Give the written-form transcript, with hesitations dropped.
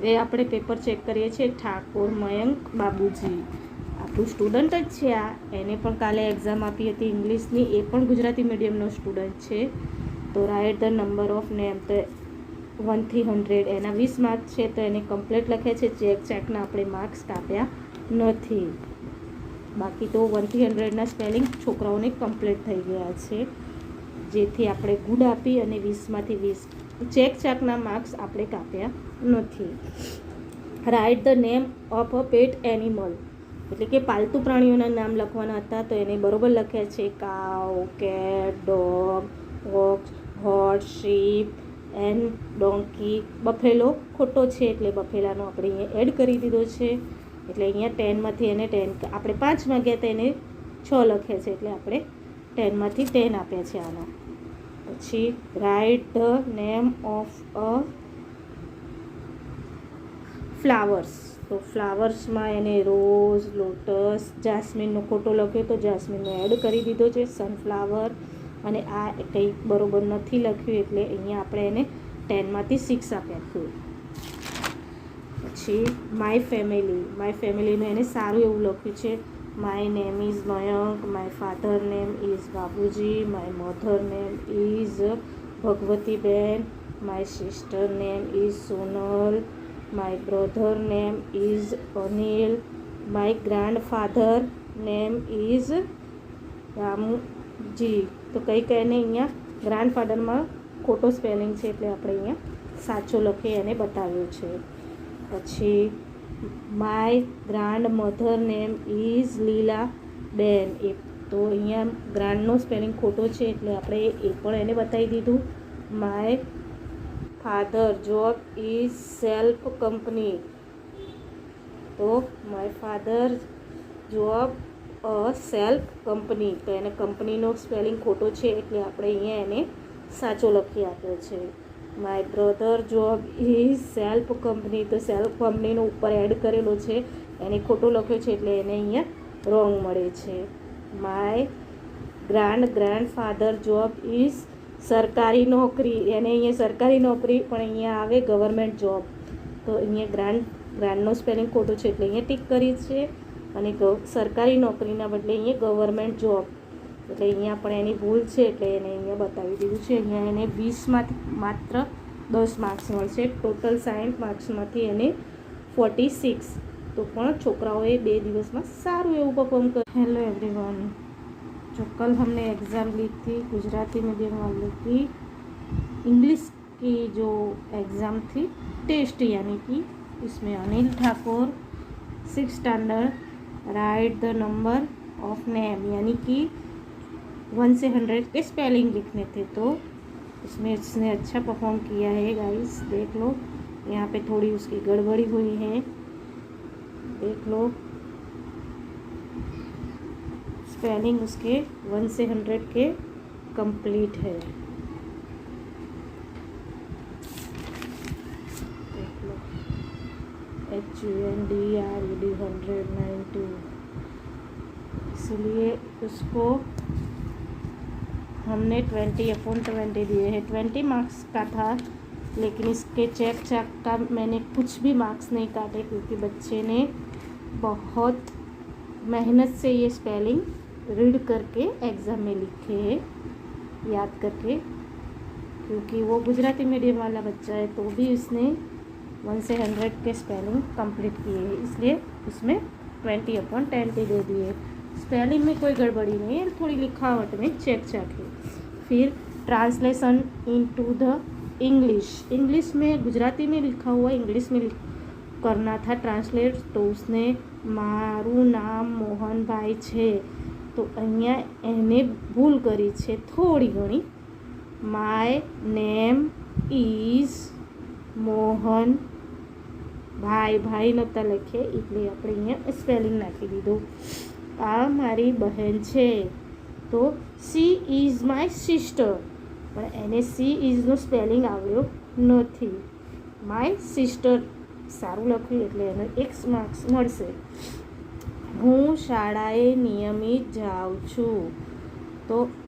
હવે આપણે paper check કરીએ છીએ. ઠાકોર મયંક બાબુજી આપણું સ્ટુડન્ટ જ છે. એને પણ કાલે એક્ઝામ આપી હતી ઇંગ્લિશની. એ પણ ગુજરાતી મીડિયમનો સ્ટુડન્ટ છે. તો write the number of name. તો 1 થી 100 એના 20 માર્ક્સ છે, તો એને કમ્પ્લીટ લખ્યા છે. ચેકના આપણે માર્ક્સ કાપ્યા નથી. બાકી તો 1 થી 100ના સ્પેલિંગ છોકરાઓને કમ્પ્લીટ થઈ ગયા છે, જેથી આપણે ગુડ આપી અને 20માંથી 20 ચેકના માર્ક્સ આપણે કાપ્યા નથી. Write the name of a pet animal, એટલે કે પાલતુ પ્રાણીઓના નામ લખવાના હતા, તો એને બરોબર લખ્યા છે. Cow, cat, dog, ox, horse, sheep and donkey. Buffalo ખોટો છે, એટલે બફેલાનો આપણે અહીંયા એડ કરી દીધો છે. એટલે અહીંયા 10માંથી એને 10, આપણે 5 માંગ્યા હતા, એને 6 લખ્યા છે, એટલે આપણે 10માંથી 10 આપ્યા છે આના. પછી write the name of a flowers. તો ફ્લાવર્સમાં એને રોઝ, લોટસ, જાસ્મીનનો ખોટો લખ્યો, તો જાસ્મીનનો એડ કરી દીધો છે. સનફ્લાવર, અને આ કંઈ બરોબર નથી લખ્યું, એટલે અહીંયા આપણે એને 10માંથી 6 આપ્યા છે. પછી માય ફેમિલીમાં એને સારું એવું લખ્યું છે. My name is Mayank, my father name is Babuji, my mother name is Bhagwatiben, my sister name is Sonal, my brother name is Anil, my grandfather name is Ramji. તો કંઈક એને અહીંયા ગ્રાન્ડફાધરમાં ખોટો સ્પેલિંગ છે, એટલે આપણે અહીંયા સાચો લખી એને બતાવ્યો છે. પછી my grandmother name is Lilaben. એ તો અહીંયા ગ્રાન્ડનો સ્પેલિંગ ખોટો છે, એટલે આપણે એ પણ એને બતાવી દીધું. My father job is self company. તો my father job a self company, તો એને કંપનીનો સ્પેલિંગ ખોટો છે, એટલે આપણે અહીંયા એને સાચો લખી આપ્યો છે. My brother job is self company, તો સેલ્ફ કંપનીનો ઉપર એડ કરેલો છે, એને ખોટો લખ્યો છે, એટલે એને અહીંયા રોંગ મળે છે. માય ગ્રાન્ડફાધર જોબ ઇઝ સરકારી નોકરી. એને અહીંયા સરકારી નોકરી, પણ અહીંયા આવે ગવર્મેન્ટ જોબ, તો અહીંયા ગ્રાન્ડનો સ્પેલિંગ ખોટો છે, એટલે અહીંયા ટીક કરી છે. અને સરકારી નોકરીના બદલે અહીંયા ગવર્મેન્ટ જોબ, એટલે અહીંયા પણ એની ભૂલ છે, એટલે એને અહીંયા બતાવી દીધું છે. અહીંયા એને 20માંથી માત્ર 10 માર્ક્સ મળશે. ટોટલ 60 માર્ક્સમાંથી એને 46. તો પણ છોકરાઓએ 2 દિવસમાં સારું એવું પરફોર્મ કર્યું. हेलो एवरीवन, जो कल हमने एग्ज़ाम ली थी गुजराती मीडियम वालों की, इंग्लिश की जो एग्ज़ाम थी टेस्ट, यानी कि इसमें Anil Thakur 6th standard right the number of name, यानी कि 1 से 100 के स्पेलिंग लिखने थे, तो इसमें इसने अच्छा परफॉर्म किया है गाइस. देख लो, यहाँ पे थोड़ी उसकी गड़बड़ी हुई है, देख लो. स्पेलिंग उसके 1 से 100 के कंप्लीट है. देख लो, HUNDRED 192. इसलिए उसको हमने 20/20 दिए हैं. 20 मार्क्स का था, लेकिन इसके चेक का मैंने कुछ भी मार्क्स नहीं काटे, क्योंकि बच्चे ने बहुत मेहनत से ये स्पेलिंग रीड करके एग्ज़ाम में लिखे हैं, याद करके, क्योंकि वो गुजराती मीडियम वाला बच्चा है, तो भी उसने 1 से 100 के स्पेलिंग कंप्लीट किए हैं, इसलिए उसमें 20/20 दे दिए. स्पेलिंग में कोई गड़बड़ी नहीं है, थोड़ी लिखावट में चेक है. फिर ट्रांसलेशन इनटू द इंग्लिश में गुजराती में लिखा हुआ इंग्लिश में करना था ट्रांसलेट, तो उसने मारू नाम मोहन भाई है, तो अहींया एने भूल करी है थोड़ी घणी. माय नेम इज मोहन भाई नता लखे, એટલે આપણે અહીંયા સ્પેલિંગ નાખી દીધું. આ મારી બહેન છે, તો સી ઇઝ માય સિસ્ટર, પણ એને સી ઇઝનો સ્પેલિંગ આવડ્યો નથી. માય સિસ્ટર સારું લખ્યું, એટલે એને X માર્ક્સ મળશે. હું શાળાએ નિયમિત જાઉં છું, તો